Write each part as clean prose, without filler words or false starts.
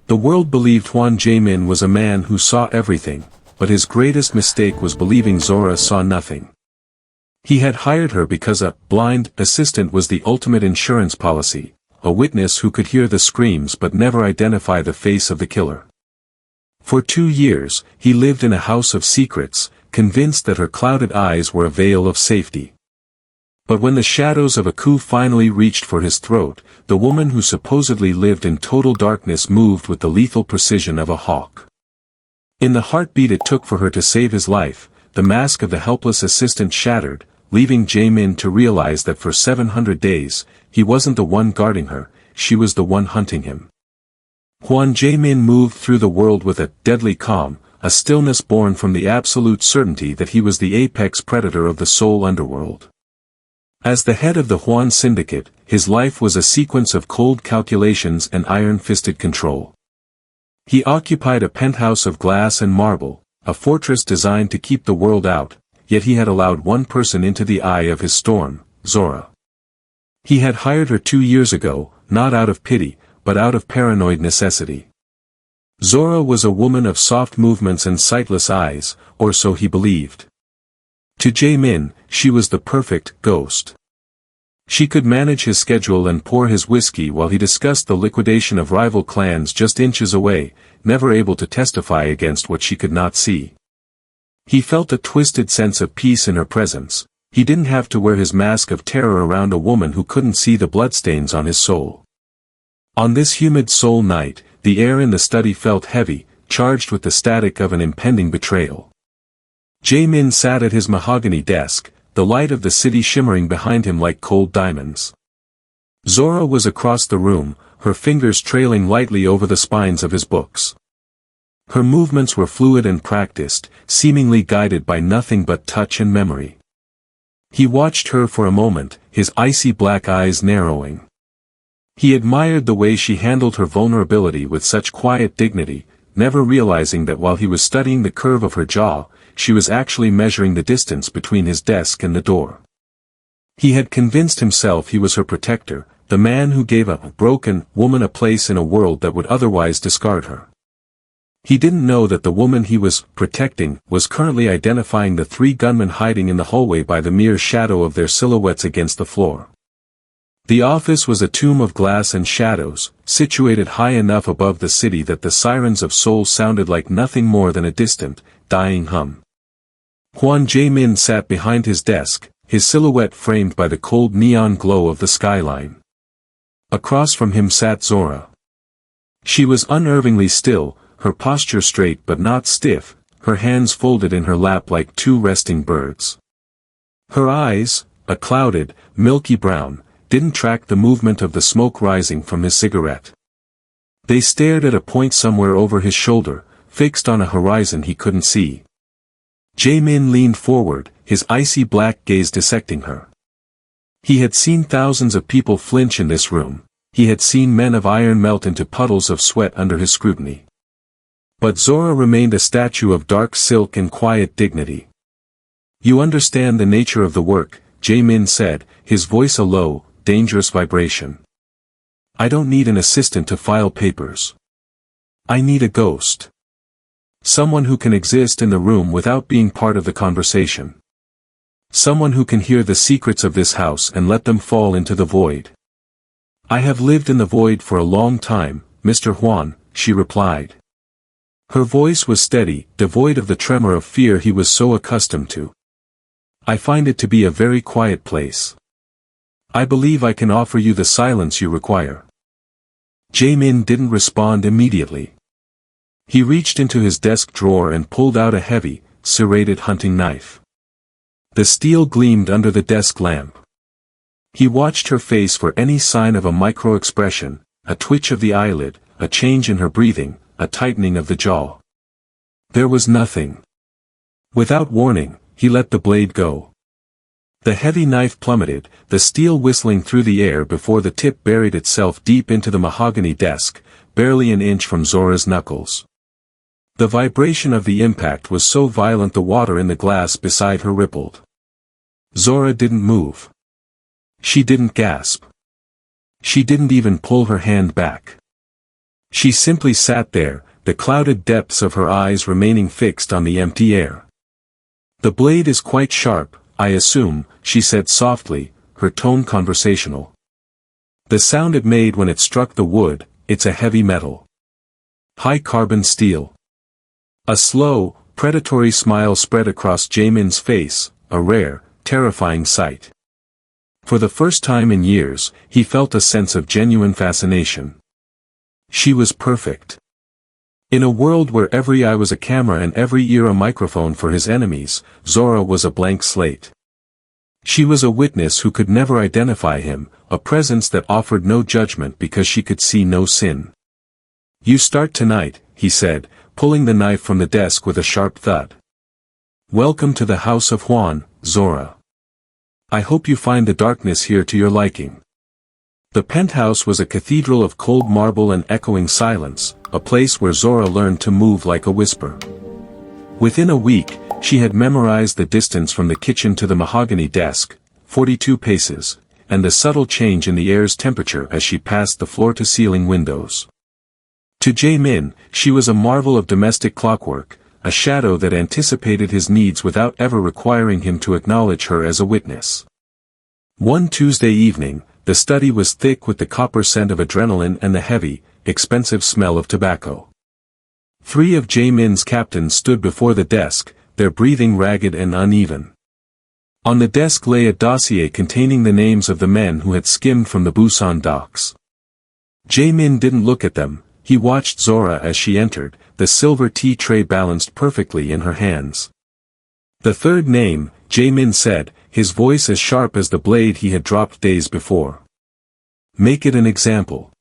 The world believed Hwan Jae-Min was a man who saw everything, but his greatest mistake was believing Zora saw nothing. He had hired her because a blind assistant was the ultimate insurance policy, a witness who could hear the screams but never identify the face of the killer. For 2 years, he lived in a house of secrets, convinced that her clouded eyes were a veil of safety. But when the shadows of a coup finally reached for his throat, the woman who supposedly lived in total darkness moved with the lethal precision of a hawk. In the heartbeat it took for her to save his life, the mask of the helpless assistant shattered, leaving Jae-Min to realize that for 700 days, he wasn't the one guarding her, she was the one hunting him. Hwan Jae-Min moved through the world with a deadly calm, a stillness born from the absolute certainty that he was the apex predator of the Seoul underworld. As the head of the Hwan syndicate, his life was a sequence of cold calculations and iron-fisted control. He occupied a penthouse of glass and marble, a fortress designed to keep the world out, yet he had allowed one person into the eye of his storm, Zora. He had hired her 2 years ago, not out of pity, but out of paranoid necessity. Zora was a woman of soft movements and sightless eyes, or so he believed. To Jae-Min, she was the perfect ghost. She could manage his schedule and pour his whiskey while he discussed the liquidation of rival clans just inches away, never able to testify against what she could not see. He felt a twisted sense of peace in her presence. He didn't have to wear his mask of terror around a woman who couldn't see the bloodstains on his soul. On this humid Seoul night, the air in the study felt heavy, charged with the static of an impending betrayal. Jae-Min sat at his mahogany desk, the light of the city shimmering behind him like cold diamonds. Zora was across the room, her fingers trailing lightly over the spines of his books. Her movements were fluid and practiced, seemingly guided by nothing but touch and memory. He watched her for a moment, his icy black eyes narrowing. He admired the way she handled her vulnerability with such quiet dignity, never realizing that while he was studying the curve of her jaw, she was actually measuring the distance between his desk and the door. He had convinced himself he was her protector, the man who gave a broken woman a place in a world that would otherwise discard her. He didn't know that the woman he was protecting was currently identifying the 3 gunmen hiding in the hallway by the mere shadow of their silhouettes against the floor. The office was a tomb of glass and shadows, situated high enough above the city that the sirens of Seoul sounded like nothing more than a distant, dying hum. Hwan Jae-Min sat behind his desk, his silhouette framed by the cold neon glow of the skyline. Across from him sat Zora. She was unnervingly still, her posture straight but not stiff, her hands folded in her lap like 2 resting birds. Her eyes, a clouded, milky brown, didn't track the movement of the smoke rising from his cigarette. They stared at a point somewhere over his shoulder, fixed on a horizon he couldn't see. Jae-Min leaned forward, his icy black gaze dissecting her. He had seen thousands of people flinch in this room, he had seen men of iron melt into puddles of sweat under his scrutiny. But Zora remained a statue of dark silk and quiet dignity. "You understand the nature of the work," Jae-Min said, his voice a low, dangerous vibration. "I don't need an assistant to file papers. I need a ghost. Someone who can exist in the room without being part of the conversation. Someone who can hear the secrets of this house and let them fall into the void." "I have lived in the void for a long time, Mr. Hwan," she replied. Her voice was steady, devoid of the tremor of fear he was so accustomed to. "I find it to be a very quiet place. I believe I can offer you the silence you require." Jae-Min didn't respond immediately. He reached into his desk drawer and pulled out a heavy, serrated hunting knife. The steel gleamed under the desk lamp. He watched her face for any sign of a micro-expression, a twitch of the eyelid, a change in her breathing, a tightening of the jaw. There was nothing. Without warning, he let the blade go. The heavy knife plummeted, the steel whistling through the air before the tip buried itself deep into the mahogany desk, barely an inch from Zora's knuckles. The vibration of the impact was so violent the water in the glass beside her rippled. Zora didn't move. She didn't gasp. She didn't even pull her hand back. She simply sat there, the clouded depths of her eyes remaining fixed on the empty air. "The blade is quite sharp, I assume," she said softly, her tone conversational. "The sound it made when it struck the wood, it's a heavy metal. High carbon steel." A slow, predatory smile spread across Jae-Min's face, a rare, terrifying sight. For the first time in years, he felt a sense of genuine fascination. She was perfect. In a world where every eye was a camera and every ear a microphone for his enemies, Zora was a blank slate. She was a witness who could never identify him, a presence that offered no judgment because she could see no sin. "You start tonight," he said, pulling the knife from the desk with a sharp thud. "Welcome to the House of Hwan, Zora. I hope you find the darkness here to your liking." The penthouse was a cathedral of cold marble and echoing silence, a place where Zora learned to move like a whisper. Within a week, she had memorized the distance from the kitchen to the mahogany desk, 42 paces, and the subtle change in the air's temperature as she passed the floor-to-ceiling windows. To Jae-Min, she was a marvel of domestic clockwork, a shadow that anticipated his needs without ever requiring him to acknowledge her as a witness. One Tuesday evening, the study was thick with the copper scent of adrenaline and the heavy, expensive smell of tobacco. 3 of Jae-Min's captains stood before the desk, their breathing ragged and uneven. On the desk lay a dossier containing the names of the men who had skimmed from the Busan docks. Jae-Min didn't look at them, he watched Zora as she entered, the silver tea tray balanced perfectly in her hands. "The third name," Jae-Min said, his voice as sharp as the blade he had dropped days before. "Make it an example.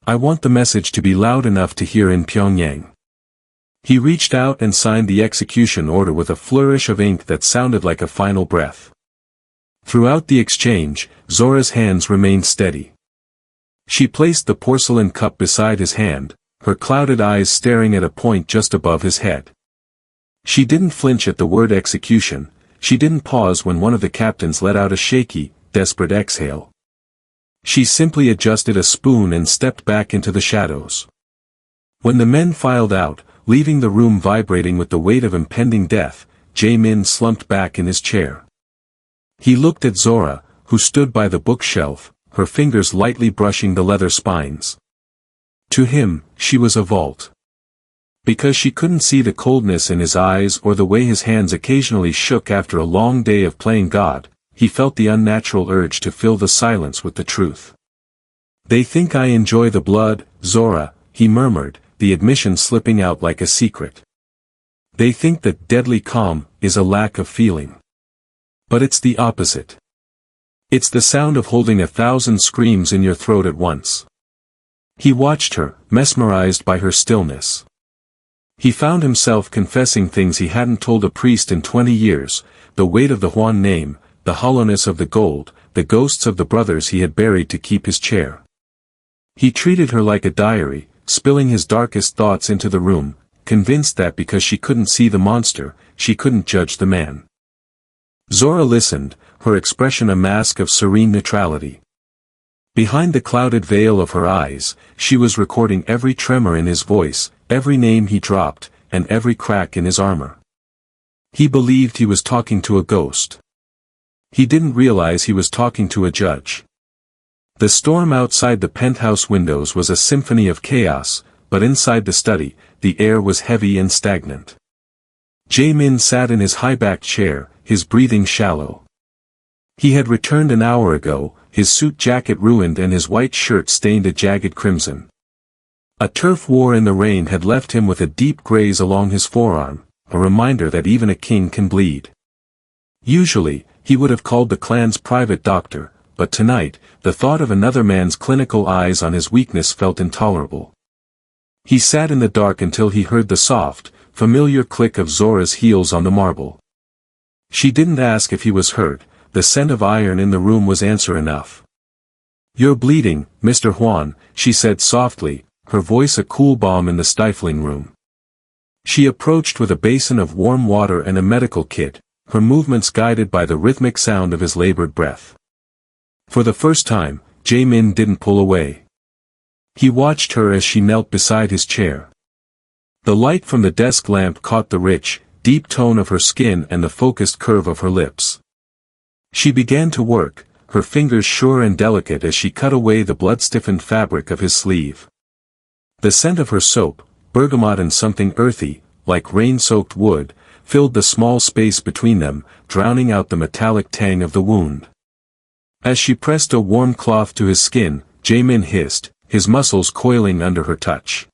I want the message to be loud enough to hear in Pyongyang." He reached out and signed the execution order with a flourish of ink that sounded like a final breath. Throughout the exchange, Zora's hands remained steady. She placed the porcelain cup beside his hand, her clouded eyes staring at a point just above his head. She didn't flinch at the word execution, she didn't pause when one of the captains let out a shaky, desperate exhale. She simply adjusted a spoon and stepped back into the shadows. When the men filed out, leaving the room vibrating with the weight of impending death, Jae-Min slumped back in his chair. He looked at Zora, who stood by the bookshelf, her fingers lightly brushing the leather spines. To him, she was a vault. Because she couldn't see the coldness in his eyes or the way his hands occasionally shook after a long day of playing God, he felt the unnatural urge to fill the silence with the truth. "They think I enjoy the blood, Zora," he murmured, the admission slipping out like a secret. "They think that deadly calm is a lack of feeling. But it's the opposite. It's the sound of holding 1,000 screams in your throat at once." He watched her, mesmerized by her stillness. He found himself confessing things he hadn't told a priest in 20 years, the weight of the Hwan name, the hollowness of the gold, the ghosts of the brothers he had buried to keep his chair. He treated her like a diary, spilling his darkest thoughts into the room, convinced that because she couldn't see the monster, she couldn't judge the man. Zora listened, her expression a mask of serene neutrality. Behind the clouded veil of her eyes, she was recording every tremor in his voice, every name he dropped, and every crack in his armor. He believed he was talking to a ghost. He didn't realize he was talking to a judge. The storm outside the penthouse windows was a symphony of chaos, but inside the study, the air was heavy and stagnant. Jae-Min sat in his high-backed chair, his breathing shallow. He had returned an hour ago, his suit jacket ruined and his white shirt stained a jagged crimson. A turf war in the rain had left him with a deep graze along his forearm, a reminder that even a king can bleed. Usually, he would have called the clan's private doctor, but tonight, the thought of another man's clinical eyes on his weakness felt intolerable. He sat in the dark until he heard the soft, familiar click of Zora's heels on the marble. She didn't ask if he was hurt, the scent of iron in the room was answer enough. "You're bleeding, Mr. Hwan," she said softly, her voice a cool balm in the stifling room. She approached with a basin of warm water and a medical kit, her movements guided by the rhythmic sound of his labored breath. For the first time, Jae-Min didn't pull away. He watched her as she knelt beside his chair. The light from the desk lamp caught the rich, deep tone of her skin and the focused curve of her lips. She began to work, her fingers sure and delicate as she cut away the blood-stiffened fabric of his sleeve. The scent of her soap, bergamot and something earthy, like rain-soaked wood, filled the small space between them, drowning out the metallic tang of the wound. As she pressed a warm cloth to his skin, Jae-Min hissed, his muscles coiling under her touch.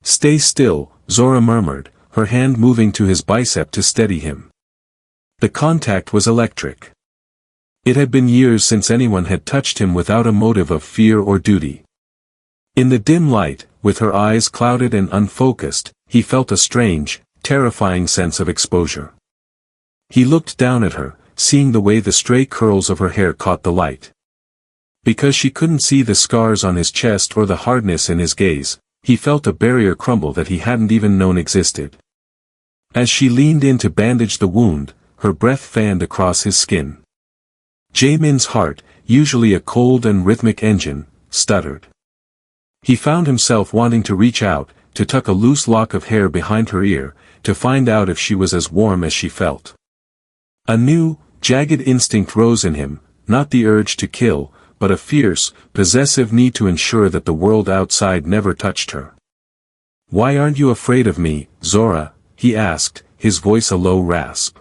"Stay still," Zora murmured, her hand moving to his bicep to steady him. The contact was electric. It had been years since anyone had touched him without a motive of fear or duty. In the dim light, with her eyes clouded and unfocused, he felt a strange, terrifying sense of exposure. He looked down at her, seeing the way the stray curls of her hair caught the light. Because she couldn't see the scars on his chest or the hardness in his gaze, he felt a barrier crumble that he hadn't even known existed. As she leaned in to bandage the wound, her breath fanned across his skin. Jae-Min's heart, usually a cold and rhythmic engine, stuttered. He found himself wanting to reach out, to tuck a loose lock of hair behind her ear, to find out if she was as warm as she felt. A new, jagged instinct rose in him, not the urge to kill, but a fierce, possessive need to ensure that the world outside never touched her. "Why aren't you afraid of me, Zora?" he asked, his voice a low rasp.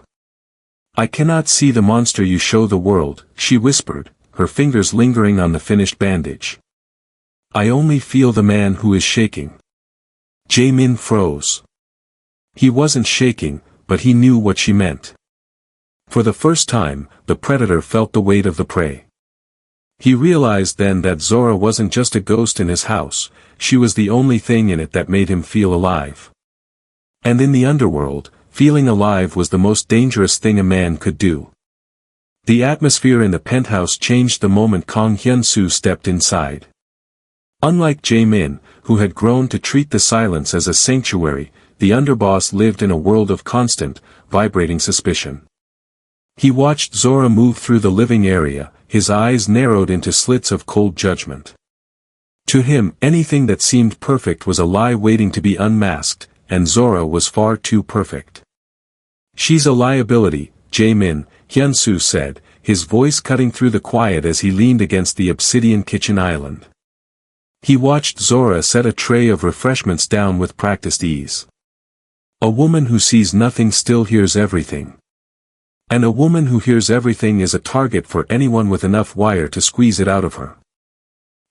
"I cannot see the monster you show the world," she whispered, her fingers lingering on the finished bandage. "I only feel the man who is shaking." Jae-Min froze. He wasn't shaking, but he knew what she meant. For the first time, the predator felt the weight of the prey. He realized then that Zora wasn't just a ghost in his house, she was the only thing in it that made him feel alive. And in the underworld, feeling alive was the most dangerous thing a man could do. The atmosphere in the penthouse changed the moment Kang Hyun-soo stepped inside. Unlike Jae-Min, who had grown to treat the silence as a sanctuary, the underboss lived in a world of constant, vibrating suspicion. He watched Zora move through the living area, his eyes narrowed into slits of cold judgment. To him, anything that seemed perfect was a lie waiting to be unmasked, and Zora was far too perfect. "She's a liability, Jae-Min," Hyun-soo said, his voice cutting through the quiet as he leaned against the obsidian kitchen island. He watched Zora set a tray of refreshments down with practiced ease. "A woman who sees nothing still hears everything. And a woman who hears everything is a target for anyone with enough wire to squeeze it out of her."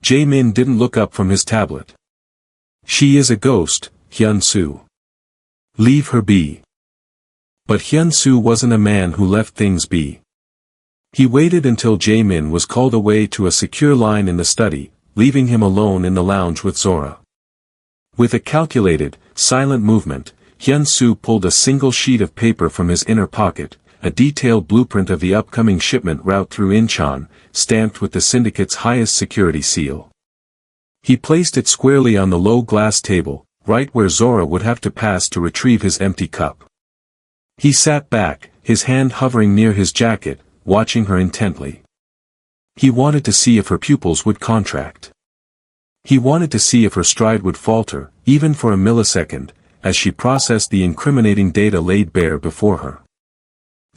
Jae-Min didn't look up from his tablet. "She is a ghost, Hyun-soo. Leave her be." But Hyun-soo wasn't a man who left things be. He waited until Jae-Min was called away to a secure line in the study, leaving him alone in the lounge with Zora. With a calculated, silent movement, Hyun-soo pulled a single sheet of paper from his inner pocket, a detailed blueprint of the upcoming shipment route through Incheon, stamped with the syndicate's highest security seal. He placed it squarely on the low glass table, right where Zora would have to pass to retrieve his empty cup. He sat back, his hand hovering near his jacket, watching her intently. He wanted to see if her pupils would contract. He wanted to see if her stride would falter, even for a millisecond, as she processed the incriminating data laid bare before her.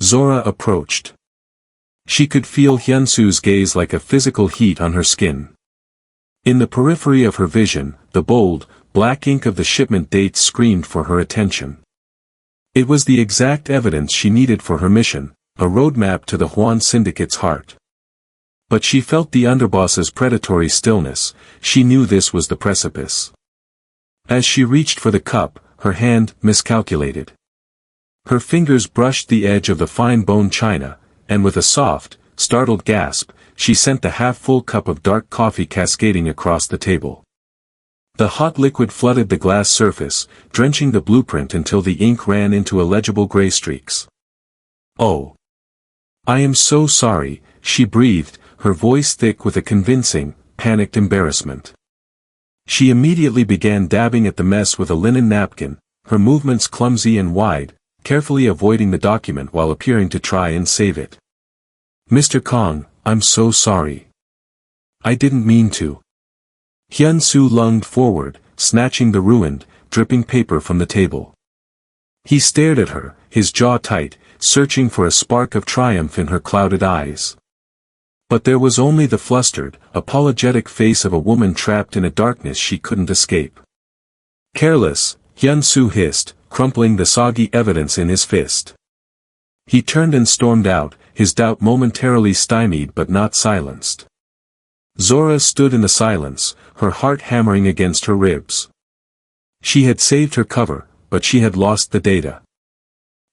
Zora approached. She could feel Hyun-soo's gaze like a physical heat on her skin. In the periphery of her vision, the bold, black ink of the shipment dates screamed for her attention. It was the exact evidence she needed for her mission, a roadmap to the Hwan Syndicate's heart. But she felt the underboss's predatory stillness, she knew this was the precipice. As she reached for the cup, her hand miscalculated. Her fingers brushed the edge of the fine bone china, and with a soft, startled gasp, she sent the half-full cup of dark coffee cascading across the table. The hot liquid flooded the glass surface, drenching the blueprint until the ink ran into illegible gray streaks. "Oh. I am so sorry," she breathed, her voice thick with a convincing, panicked embarrassment. She immediately began dabbing at the mess with a linen napkin, her movements clumsy and wide, carefully avoiding the document while appearing to try and save it. "Mr. Kong, I'm so sorry. I didn't mean to." Hyun-soo lunged forward, snatching the ruined, dripping paper from the table. He stared at her, his jaw tight, searching for a spark of triumph in her clouded eyes. But there was only the flustered, apologetic face of a woman trapped in a darkness she couldn't escape. Careless, Hyun-soo hissed, crumpling the soggy evidence in his fist. He turned and stormed out, his doubt momentarily stymied but not silenced. Zora stood in the silence, her heart hammering against her ribs. She had saved her cover, but she had lost the data.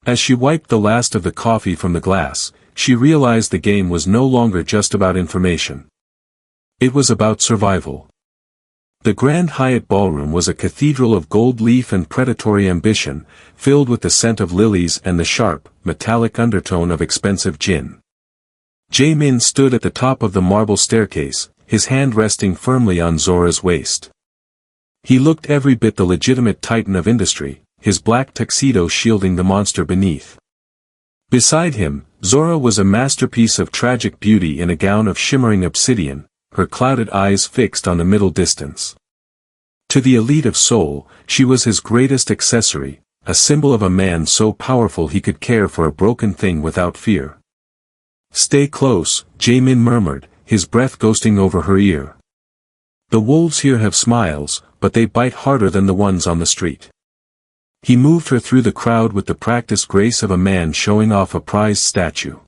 As she wiped the last of the coffee from the glass, she realized the game was no longer just about information. It was about survival. The Grand Hyatt Ballroom was a cathedral of gold leaf and predatory ambition, filled with the scent of lilies and the sharp, metallic undertone of expensive gin. Jae-min stood at the top of the marble staircase, his hand resting firmly on Zora's waist. He looked every bit the legitimate titan of industry, his black tuxedo shielding the monster beneath. Beside him, Zora was a masterpiece of tragic beauty in a gown of shimmering obsidian, her clouded eyes fixed on the middle distance. To the elite of Seoul, she was his greatest accessory, a symbol of a man so powerful he could care for a broken thing without fear. "Stay close," Jae-min murmured, his breath ghosting over her ear. "The wolves here have smiles, but they bite harder than the ones on the street." He moved her through the crowd with the practiced grace of a man showing off a prized statue.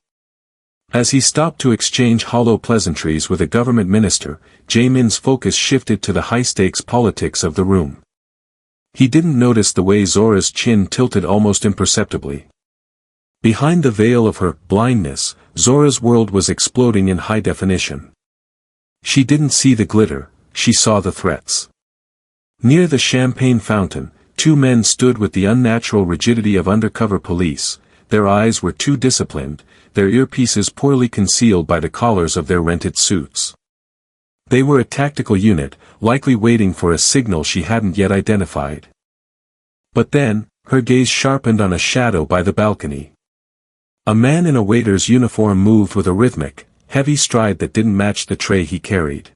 As he stopped to exchange hollow pleasantries with a government minister, Jae-min's focus shifted to the high-stakes politics of the room. He didn't notice the way Zora's chin tilted almost imperceptibly. Behind the veil of her blindness, Zora's world was exploding in high definition. She didn't see the glitter, she saw the threats. Near the champagne fountain, two men stood with the unnatural rigidity of undercover police. Their eyes were too disciplined, their earpieces poorly concealed by the collars of their rented suits. They were a tactical unit, likely waiting for a signal she hadn't yet identified. But then, her gaze sharpened on a shadow by the balcony. A man in a waiter's uniform moved with a rhythmic, heavy stride that didn't match the tray he carried.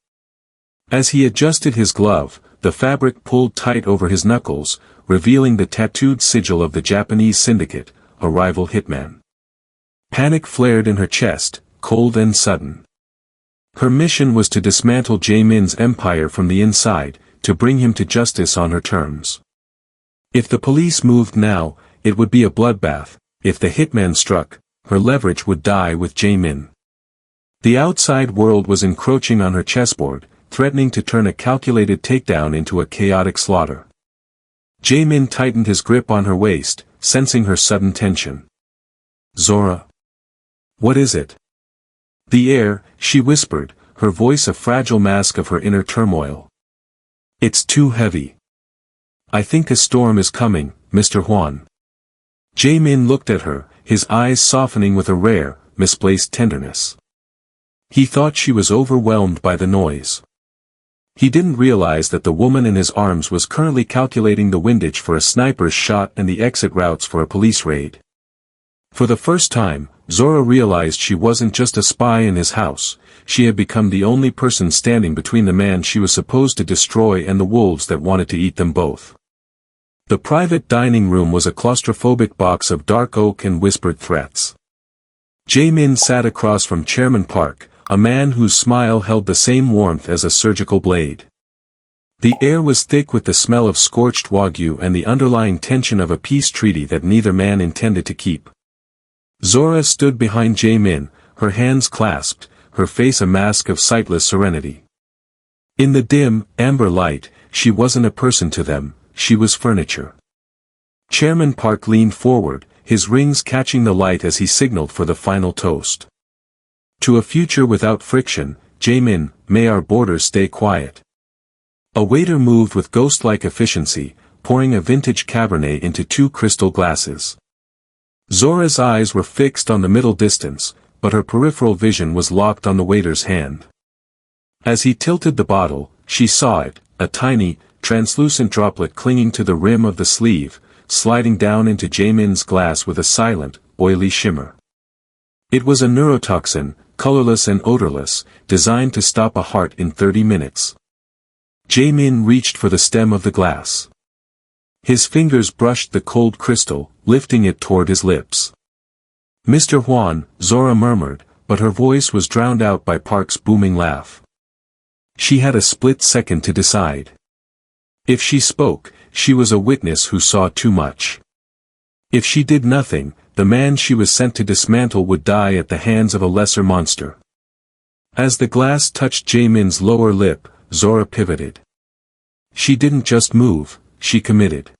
As he adjusted his glove, the fabric pulled tight over his knuckles, revealing the tattooed sigil of the Japanese syndicate, a rival hitman. Panic flared in her chest, cold and sudden. Her mission was to dismantle Jae-min's empire from the inside, to bring him to justice on her terms. If the police moved now, it would be a bloodbath. If the hitman struck, her leverage would die with Jae-min. The outside world was encroaching on her chessboard, threatening to turn a calculated takedown into a chaotic slaughter. Jae-min tightened his grip on her waist, sensing her sudden tension. "Zora. What is it?" "The air," she whispered, her voice a fragile mask of her inner turmoil. "It's too heavy. I think a storm is coming, Mr. Hwan." Jae-min looked at her, his eyes softening with a rare, misplaced tenderness. He thought she was overwhelmed by the noise. He didn't realize that the woman in his arms was currently calculating the windage for a sniper's shot and the exit routes for a police raid. For the first time, Zora realized she wasn't just a spy in his house, she had become the only person standing between the man she was supposed to destroy and the wolves that wanted to eat them both. The private dining room was a claustrophobic box of dark oak and whispered threats. Jae-min sat across from Chairman Park, a man whose smile held the same warmth as a surgical blade. The air was thick with the smell of scorched wagyu and the underlying tension of a peace treaty that neither man intended to keep. Zora stood behind Jae-min, her hands clasped, her face a mask of sightless serenity. In the dim, amber light, she wasn't a person to them, she was furniture. Chairman Park leaned forward, his rings catching the light as he signaled for the final toast. "To a future without friction, Jae-min, may our borders stay quiet." A waiter moved with ghost-like efficiency, pouring a vintage Cabernet into 2 crystal glasses. Zora's eyes were fixed on the middle distance, but her peripheral vision was locked on the waiter's hand. As he tilted the bottle, she saw it, a tiny, translucent droplet clinging to the rim of the sleeve, sliding down into Jae-min's glass with a silent, oily shimmer. It was a neurotoxin, colorless and odorless, designed to stop a heart in 30 minutes. Jae-Min reached for the stem of the glass. His fingers brushed the cold crystal, lifting it toward his lips. "Mr. Hwan," Zora murmured, but her voice was drowned out by Park's booming laugh. She had a split second to decide. If she spoke, she was a witness who saw too much. If she did nothing, the man she was sent to dismantle would die at the hands of a lesser monster. As the glass touched Jae-Min's lower lip, Zora pivoted. She didn't just move, she committed.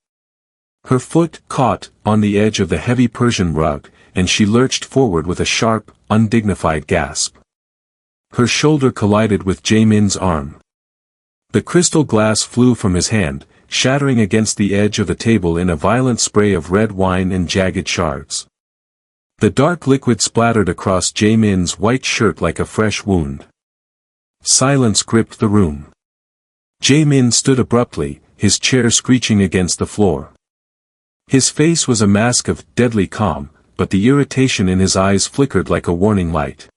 Her foot caught on the edge of the heavy Persian rug, and she lurched forward with a sharp, undignified gasp. Her shoulder collided with Jae-Min's arm. The crystal glass flew from his hand, shattering against the edge of the table in a violent spray of red wine and jagged shards. The dark liquid splattered across Jae-Min's white shirt like a fresh wound. Silence gripped the room. Jae-Min stood abruptly, his chair screeching against the floor. His face was a mask of deadly calm, but the irritation in his eyes flickered like a warning light.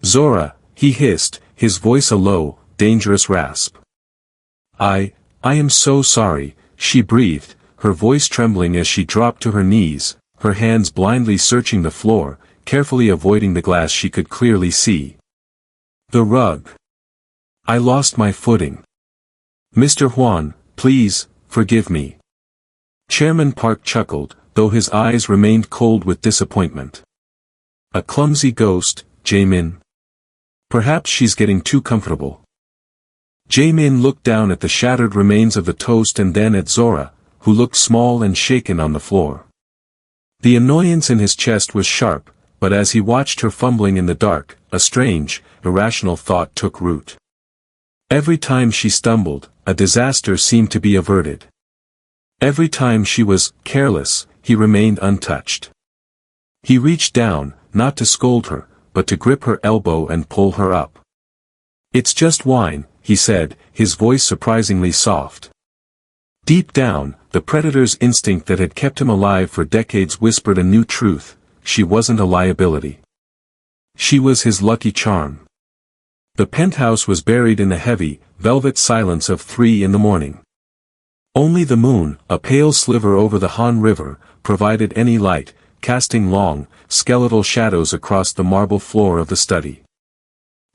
"Zora," he hissed, his voice a low, dangerous rasp. I am so sorry," she breathed, her voice trembling as she dropped to her knees, her hands blindly searching the floor, carefully avoiding the glass she could clearly see. "The rug. I lost my footing. Mr. Hwan, please, forgive me." Chairman Park chuckled, though his eyes remained cold with disappointment. "A clumsy ghost, Jae-Min. Perhaps she's getting too comfortable." Jae-Min looked down at the shattered remains of the toast and then at Zora, who looked small and shaken on the floor. The annoyance in his chest was sharp, but as he watched her fumbling in the dark, a strange, irrational thought took root. Every time she stumbled, a disaster seemed to be averted. Every time she was careless, he remained untouched. He reached down, not to scold her, but to grip her elbow and pull her up. "It's just wine," he said, his voice surprisingly soft. Deep down, the predator's instinct that had kept him alive for decades whispered a new truth: she wasn't a liability. She was his lucky charm. The penthouse was buried in the heavy, velvet silence of 3 a.m. Only the moon, a pale sliver over the Han River, provided any light, casting long, skeletal shadows across the marble floor of the study.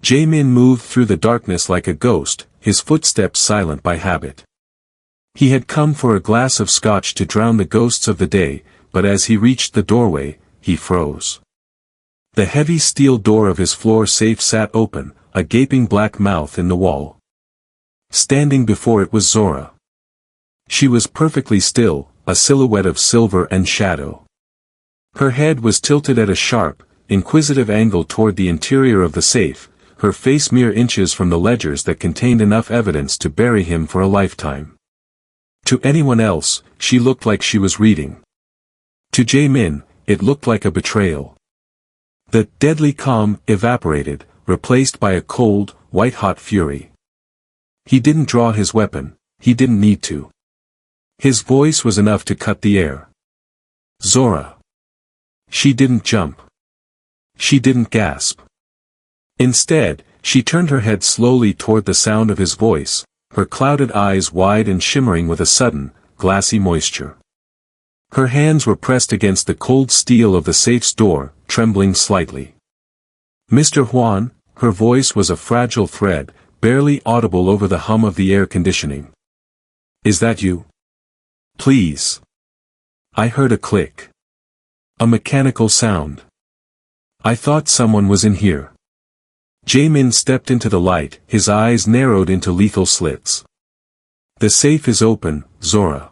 Jae-Min moved through the darkness like a ghost, his footsteps silent by habit. He had come for a glass of scotch to drown the ghosts of the day, but as he reached the doorway, he froze. The heavy steel door of his floor safe sat open, a gaping black mouth in the wall. Standing before it was Zora. She was perfectly still, a silhouette of silver and shadow. Her head was tilted at a sharp, inquisitive angle toward the interior of the safe, her face mere inches from the ledgers that contained enough evidence to bury him for a lifetime. To anyone else, she looked like she was reading. To Jae-Min, it looked like a betrayal. The deadly calm evaporated, replaced by a cold, white-hot fury. He didn't draw his weapon, he didn't need to. His voice was enough to cut the air. "Zora." She didn't jump. She didn't gasp. Instead, she turned her head slowly toward the sound of his voice, her clouded eyes wide and shimmering with a sudden, glassy moisture. Her hands were pressed against the cold steel of the safe's door, trembling slightly. "Mr. Hwan," her voice was a fragile thread, barely audible over the hum of the air conditioning. "Is that you? Please." I heard a click. A mechanical sound. I thought someone was in here. Jae-Min stepped into the light, his eyes narrowed into lethal slits. "The safe is open, Zora.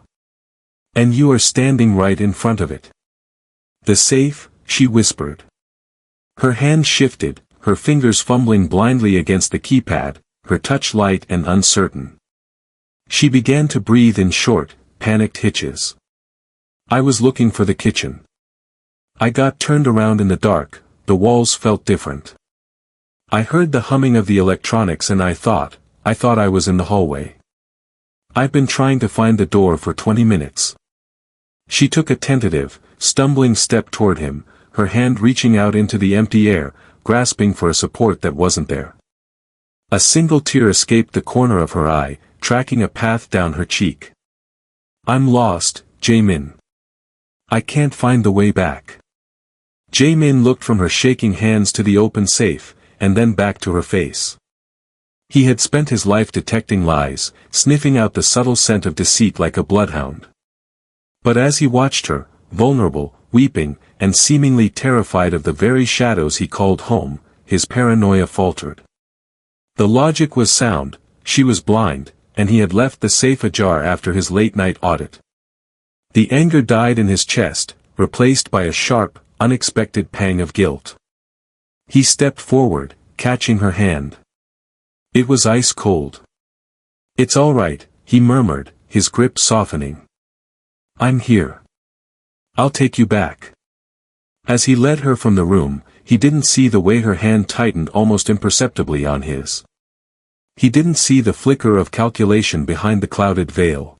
And you are standing right in front of it." "The safe?" she whispered. Her hand shifted, her fingers fumbling blindly against the keypad, her touch light and uncertain. She began to breathe in short, panicked hitches. "I was looking for the kitchen. I got turned around in the dark, the walls felt different. I heard the humming of the electronics and I thought I was in the hallway. I've been trying to find the door for 20 minutes. She took a tentative, stumbling step toward him, her hand reaching out into the empty air, grasping for a support that wasn't there. A single tear escaped the corner of her eye, tracking a path down her cheek. "I'm lost, Jae-Min. I can't find the way back." Jae-Min looked from her shaking hands to the open safe, and then back to her face. He had spent his life detecting lies, sniffing out the subtle scent of deceit like a bloodhound. But as he watched her, vulnerable, weeping, and seemingly terrified of the very shadows he called home, his paranoia faltered. The logic was sound, she was blind, and he had left the safe ajar after his late-night audit. The anger died in his chest, replaced by a sharp, unexpected pang of guilt. He stepped forward, catching her hand. It was ice cold. "It's all right," he murmured, his grip softening. "I'm here. I'll take you back." As he led her from the room, he didn't see the way her hand tightened almost imperceptibly on his. He didn't see the flicker of calculation behind the clouded veil.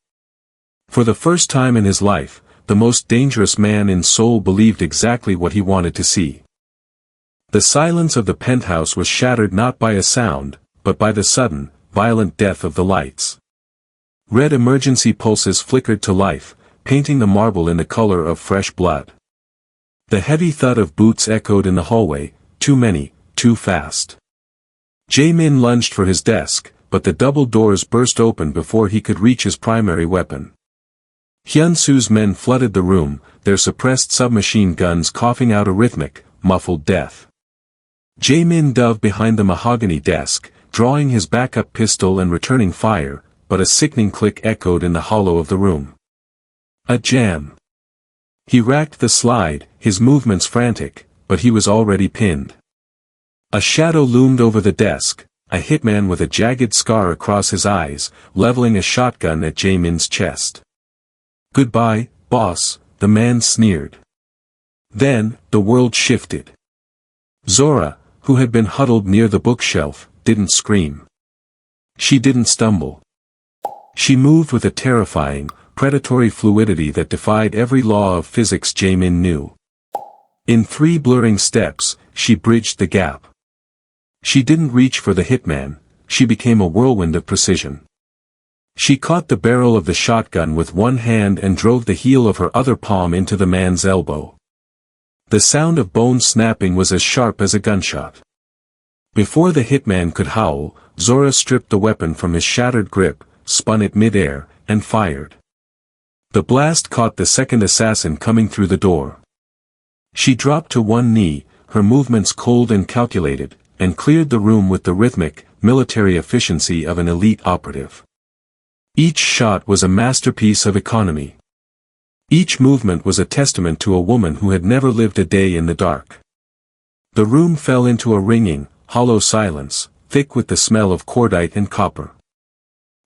For the first time in his life, the most dangerous man in Seoul believed exactly what he wanted to see. The silence of the penthouse was shattered not by a sound, but by the sudden, violent death of the lights. Red emergency pulses flickered to life, painting the marble in the color of fresh blood. The heavy thud of boots echoed in the hallway, too many, too fast. Jae-Min lunged for his desk, but the double doors burst open before he could reach his primary weapon. Hyun-Soo's men flooded the room, their suppressed submachine guns coughing out a rhythmic, muffled death. Jae-Min dove behind the mahogany desk, drawing his backup pistol and returning fire, but a sickening click echoed in the hollow of the room. A jam. He racked the slide, his movements frantic, but he was already pinned. A shadow loomed over the desk, a hitman with a jagged scar across his eyes, leveling a shotgun at Jae-Min's chest. "Goodbye, boss," the man sneered. Then, the world shifted. Zora, who had been huddled near the bookshelf, didn't scream. She didn't stumble. She moved with a terrifying, predatory fluidity that defied every law of physics Jae-Min knew. In 3 blurring steps, she bridged the gap. She didn't reach for the hitman, she became a whirlwind of precision. She caught the barrel of the shotgun with one hand and drove the heel of her other palm into the man's elbow. The sound of bone snapping was as sharp as a gunshot. Before the hitman could howl, Zora stripped the weapon from his shattered grip, spun it mid-air, and fired. The blast caught the second assassin coming through the door. She dropped to one knee, her movements cold and calculated, and cleared the room with the rhythmic, military efficiency of an elite operative. Each shot was a masterpiece of economy. Each movement was a testament to a woman who had never lived a day in the dark. The room fell into a ringing, hollow silence, thick with the smell of cordite and copper.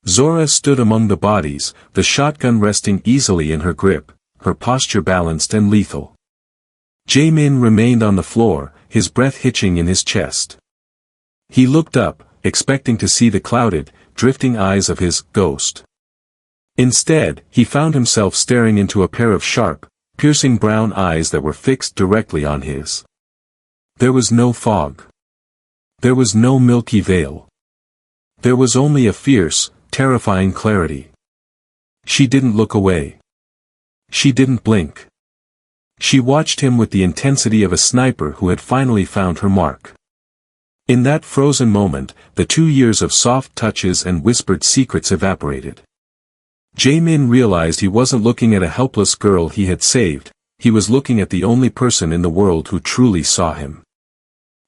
Zora stood among the bodies, the shotgun resting easily in her grip, her posture balanced and lethal. Jae-Min remained on the floor, his breath hitching in his chest. He looked up, expecting to see the clouded, drifting eyes of his ghost. Instead, he found himself staring into a pair of sharp, piercing brown eyes that were fixed directly on his. There was no fog. There was no milky veil. There was only a fierce, terrifying clarity. She didn't look away. She didn't blink. She watched him with the intensity of a sniper who had finally found her mark. In that frozen moment, the 2 years of soft touches and whispered secrets evaporated. Jae-Min realized he wasn't looking at a helpless girl he had saved, he was looking at the only person in the world who truly saw him.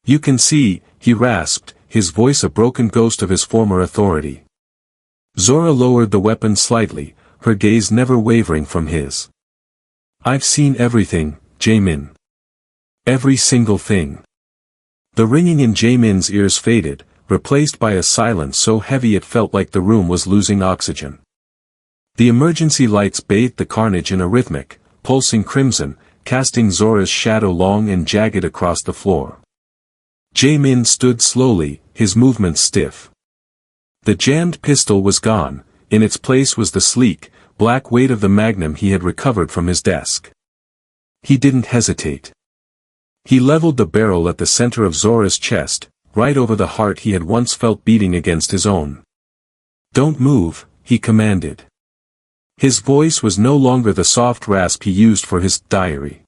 "You can see," he rasped, his voice a broken ghost of his former authority. Zora lowered the weapon slightly, her gaze never wavering from his. "I've seen everything, Jae-Min. Every single thing." The ringing in Jae-Min's ears faded, replaced by a silence so heavy it felt like the room was losing oxygen. The emergency lights bathed the carnage in a rhythmic, pulsing crimson, casting Zora's shadow long and jagged across the floor. Jae-Min stood slowly, his movements stiff. The jammed pistol was gone, in its place was the sleek, black weight of the magnum he had recovered from his desk. He didn't hesitate. He leveled the barrel at the center of Zora's chest, right over the heart he had once felt beating against his own. Don't move, he commanded. His voice was no longer the soft rasp he used for his diary.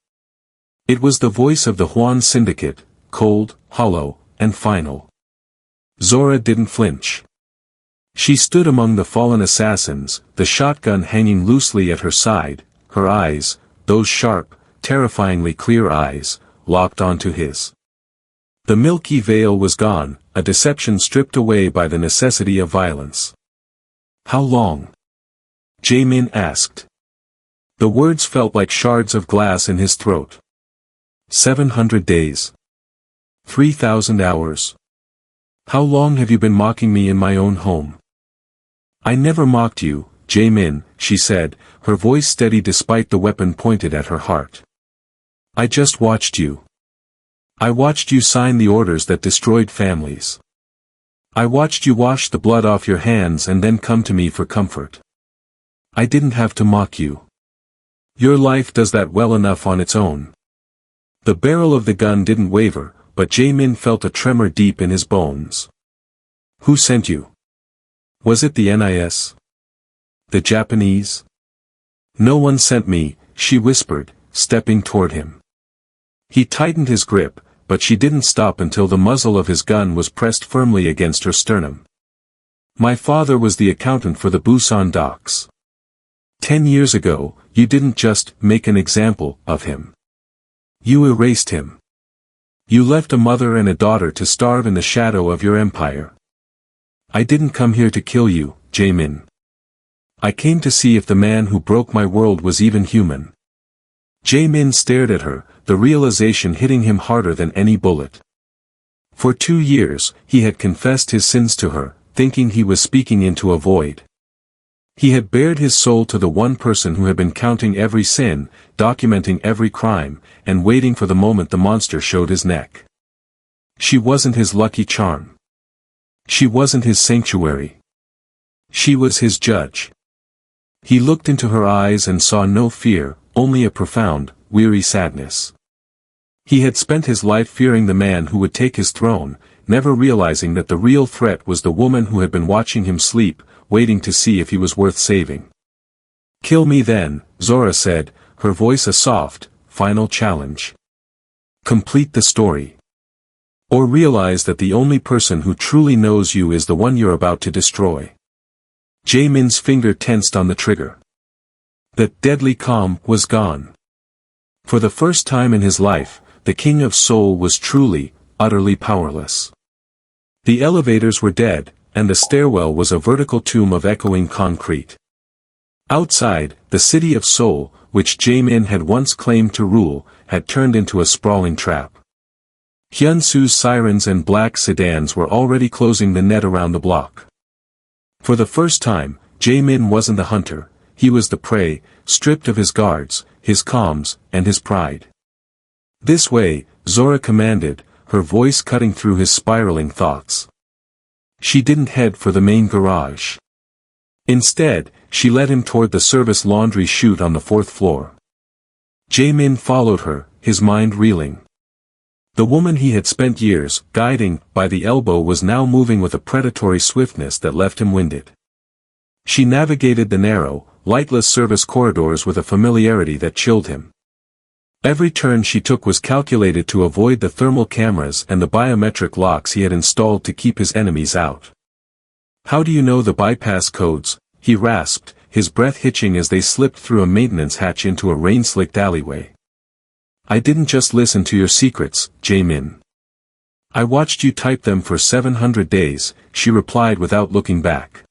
It was the voice of the Hwan Syndicate, cold, hollow, and final. Zora didn't flinch. She stood among the fallen assassins, the shotgun hanging loosely at her side, her eyes, those sharp, terrifyingly clear eyes, locked onto his. The milky veil was gone, a deception stripped away by the necessity of violence. How long? Jae-Min asked. The words felt like shards of glass in his throat. 700 days. 3,000 hours. How long have you been mocking me in my own home? I never mocked you, Jae-Min, she said, her voice steady despite the weapon pointed at her heart. I just watched you. I watched you sign the orders that destroyed families. I watched you wash the blood off your hands and then come to me for comfort. I didn't have to mock you. Your life does that well enough on its own. The barrel of the gun didn't waver, but Jae-Min felt a tremor deep in his bones. Who sent you? Was it the NIS? The Japanese? No one sent me, she whispered, stepping toward him. He tightened his grip, but she didn't stop until the muzzle of his gun was pressed firmly against her sternum. My father was the accountant for the Busan docks. 10 years ago, you didn't just make an example of him. You erased him. You left a mother and a daughter to starve in the shadow of your empire. I didn't come here to kill you, Jae-Min. I came to see if the man who broke my world was even human. Jae-Min stared at her, the realization hitting him harder than any bullet. For 2 years, he had confessed his sins to her, thinking he was speaking into a void. He had bared his soul to the one person who had been counting every sin, documenting every crime, and waiting for the moment the monster showed his neck. She wasn't his lucky charm. She wasn't his sanctuary. She was his judge. He looked into her eyes and saw no fear, only a profound, weary sadness. He had spent his life fearing the man who would take his throne, never realizing that the real threat was the woman who had been watching him sleep, waiting to see if he was worth saving. Kill me then, Zora said, her voice a soft, final challenge. Complete the story. Or realize that the only person who truly knows you is the one you're about to destroy. Jae-Min's finger tensed on the trigger. That deadly calm was gone. For the first time in his life, the king of Seoul was truly, utterly powerless. The elevators were dead, and the stairwell was a vertical tomb of echoing concrete. Outside, the city of Seoul, which Jae-Min had once claimed to rule, had turned into a sprawling trap. Hyunsu's sirens and black sedans were already closing the net around the block. For the first time, Jae-Min wasn't the hunter, he was the prey, stripped of his guards, his calms, and his pride. This way, Zora commanded, her voice cutting through his spiraling thoughts. She didn't head for the main garage. Instead, she led him toward the service laundry chute on the 4th floor. Jae-Min followed her, his mind reeling. The woman he had spent years guiding by the elbow was now moving with a predatory swiftness that left him winded. She navigated the narrow, lightless service corridors with a familiarity that chilled him. Every turn she took was calculated to avoid the thermal cameras and the biometric locks he had installed to keep his enemies out. How do you know the bypass codes? He rasped, his breath hitching as they slipped through a maintenance hatch into a rain-slicked alleyway. I didn't just listen to your secrets, Jae-Min. I watched you type them for 700 days, she replied without looking back.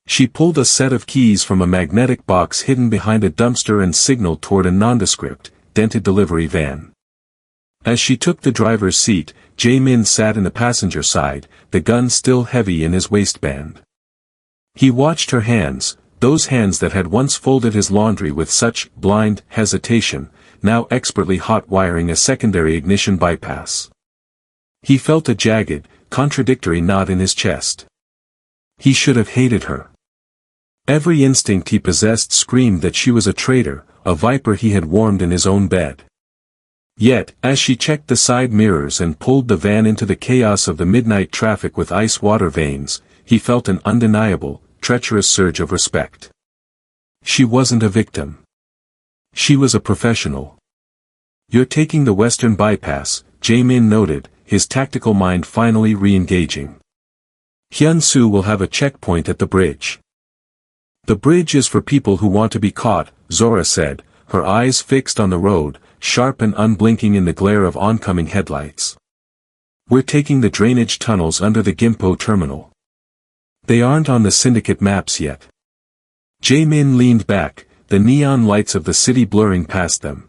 She pulled a set of keys from a magnetic box hidden behind a dumpster and signaled toward a nondescript, dented delivery van. As she took the driver's seat, Jae-Min sat in the passenger side, the gun still heavy in his waistband. He watched her hands, those hands that had once folded his laundry with such blind hesitation, now expertly hot-wiring a secondary ignition bypass. He felt a jagged, contradictory knot in his chest. He should have hated her. Every instinct he possessed screamed that she was a traitor, a viper he had warmed in his own bed. Yet, as she checked the side mirrors and pulled the van into the chaos of the midnight traffic with ice water veins, he felt an undeniable, treacherous surge of respect. She wasn't a victim. She was a professional. "You're taking the western bypass," Jae-Min noted, his tactical mind finally re-engaging. "Hyun-soo will have a checkpoint at the bridge." "The bridge is for people who want to be caught," Zora said, her eyes fixed on the road, sharp and unblinking in the glare of oncoming headlights. "We're taking the drainage tunnels under the Gimpo terminal. They aren't on the syndicate maps yet." Jae-Min leaned back, the neon lights of the city blurring past them.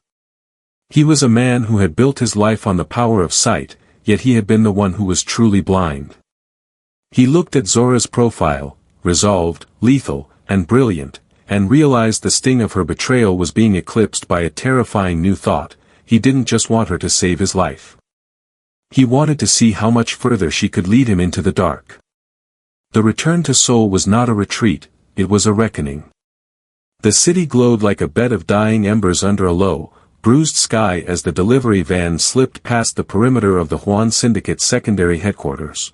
He was a man who had built his life on the power of sight, yet he had been the one who was truly blind. He looked at Zora's profile, resolved, lethal, and brilliant, and realized the sting of her betrayal was being eclipsed by a terrifying new thought: he didn't just want her to save his life. He wanted to see how much further she could lead him into the dark. The return to Seoul was not a retreat, it was a reckoning. The city glowed like a bed of dying embers under a low, bruised sky as the delivery van slipped past the perimeter of the Hwan Syndicate's secondary headquarters.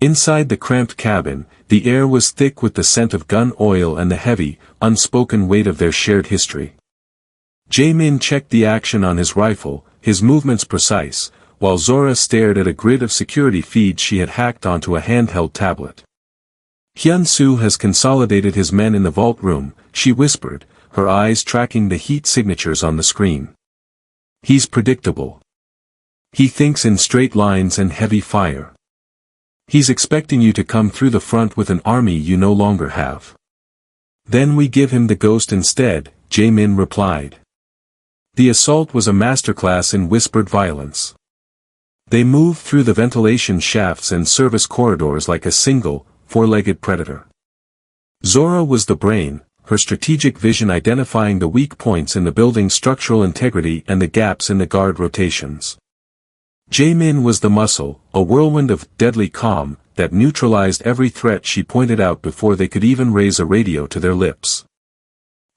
Inside the cramped cabin, the air was thick with the scent of gun oil and the heavy, unspoken weight of their shared history. Jae-Min checked the action on his rifle, his movements precise, while Zora stared at a grid of security feeds she had hacked onto a handheld tablet. "Hyun-soo has consolidated his men in the vault room," she whispered, her eyes tracking the heat signatures on the screen. "He's predictable. He thinks in straight lines and heavy fire. He's expecting you to come through the front with an army you no longer have." "Then we give him the ghost instead," Jae-Min replied. The assault was a masterclass in whispered violence. They moved through the ventilation shafts and service corridors like a single, four-legged predator. Zora was the brain, her strategic vision identifying the weak points in the building's structural integrity and the gaps in the guard rotations. Jae-Min was the muscle, a whirlwind of deadly calm, that neutralized every threat she pointed out before they could even raise a radio to their lips.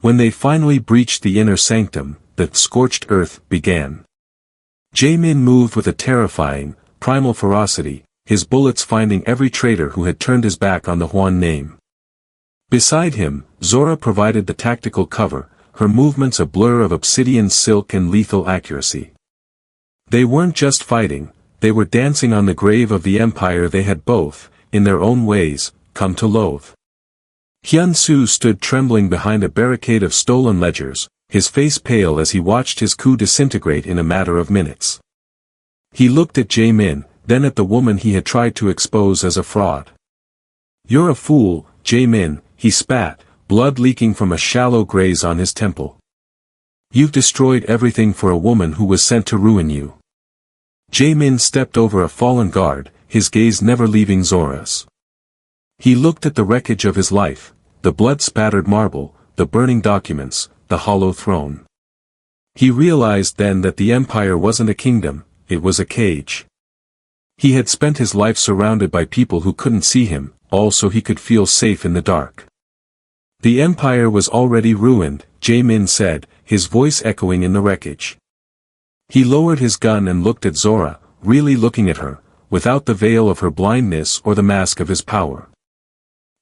When they finally breached the inner sanctum, the scorched earth began. Jae-Min moved with a terrifying, primal ferocity, his bullets finding every traitor who had turned his back on the Hwan name. Beside him, Zora provided the tactical cover, her movements a blur of obsidian silk and lethal accuracy. They weren't just fighting, they were dancing on the grave of the empire they had both, in their own ways, come to loathe. Hyun-soo stood trembling behind a barricade of stolen ledgers, his face pale as he watched his coup disintegrate in a matter of minutes. He looked at Jae-Min, then at the woman he had tried to expose as a fraud. "You're a fool, Jae-Min," he spat, blood leaking from a shallow graze on his temple. "You've destroyed everything for a woman who was sent to ruin you." Jae-Min stepped over a fallen guard, his gaze never leaving Zora's. He looked at the wreckage of his life, the blood-spattered marble, the burning documents, the hollow throne. He realized then that the empire wasn't a kingdom, it was a cage. He had spent his life surrounded by people who couldn't see him, all so he could feel safe in the dark. "The empire was already ruined," Jae-Min said, his voice echoing in the wreckage. He lowered his gun and looked at Zora, really looking at her, without the veil of her blindness or the mask of his power.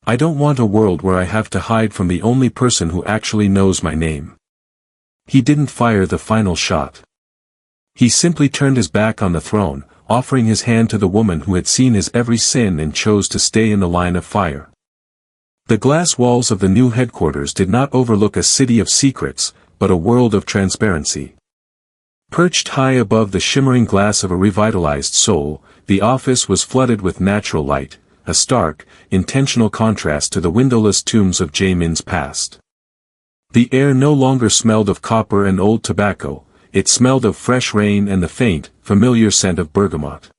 "I don't want a world where I have to hide from the only person who actually knows my name." He didn't fire the final shot. He simply turned his back on the throne, offering his hand to the woman who had seen his every sin and chose to stay in the line of fire. The glass walls of the new headquarters did not overlook a city of secrets, but a world of transparency. Perched high above the shimmering glass of a revitalized Seoul, the office was flooded with natural light, a stark, intentional contrast to the windowless tombs of Jae-Min's past. The air no longer smelled of copper and old tobacco, it smelled of fresh rain and the faint, familiar scent of bergamot.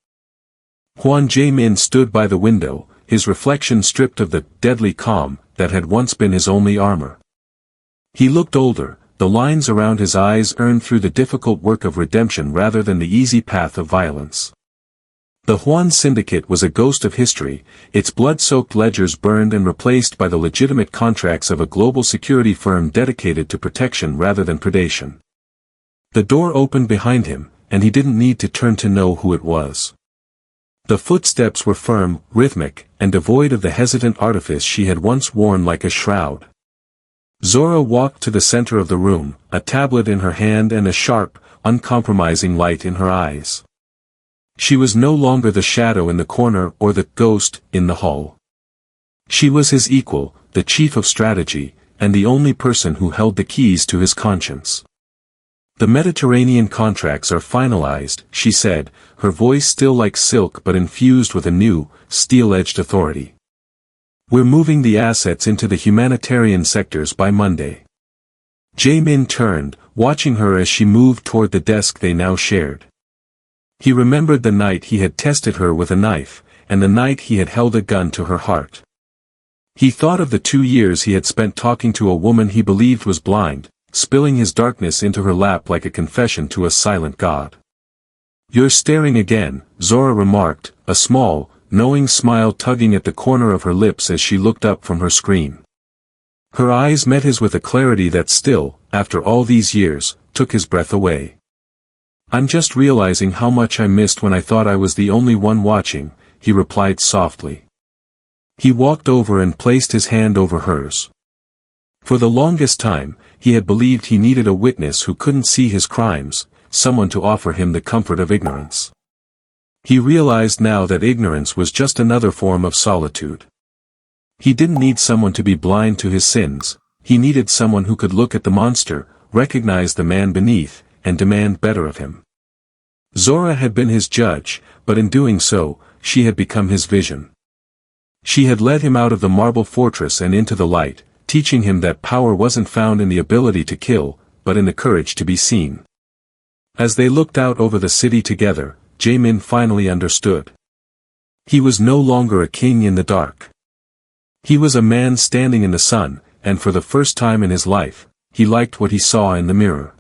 Hwan Jae-Min stood by the window, his reflection stripped of the deadly calm that had once been his only armor. He looked older, the lines around his eyes earned through the difficult work of redemption rather than the easy path of violence. The Hwan Syndicate was a ghost of history, its blood-soaked ledgers burned and replaced by the legitimate contracts of a global security firm dedicated to protection rather than predation. The door opened behind him, and he didn't need to turn to know who it was. The footsteps were firm, rhythmic, and devoid of the hesitant artifice she had once worn like a shroud. Zora walked to the center of the room, a tablet in her hand and a sharp, uncompromising light in her eyes. She was no longer the shadow in the corner or the ghost in the hall. She was his equal, the chief of strategy, and the only person who held the keys to his conscience. "The Mediterranean contracts are finalized," she said, her voice still like silk but infused with a new, steel-edged authority. "We're moving the assets into the humanitarian sectors by Monday." Jae-Min turned, watching her as she moved toward the desk they now shared. He remembered the night he had tested her with a knife, and the night he had held a gun to her heart. He thought of the 2 years he had spent talking to a woman he believed was blind, spilling his darkness into her lap like a confession to a silent god. "You're staring again," Zora remarked, a small, knowing smile tugging at the corner of her lips as she looked up from her screen. Her eyes met his with a clarity that still, after all these years, took his breath away. "I'm just realizing how much I missed when I thought I was the only one watching," he replied softly. He walked over and placed his hand over hers. For the longest time, he had believed he needed a witness who couldn't see his crimes, someone to offer him the comfort of ignorance. He realized now that ignorance was just another form of solitude. He didn't need someone to be blind to his sins, he needed someone who could look at the monster, recognize the man beneath, and demand better of him. Zora had been his judge, but in doing so, she had become his vision. She had led him out of the marble fortress and into the light, teaching him that power wasn't found in the ability to kill, but in the courage to be seen. As they looked out over the city together, Jae-Min finally understood. He was no longer a king in the dark. He was a man standing in the sun, and for the first time in his life, he liked what he saw in the mirror.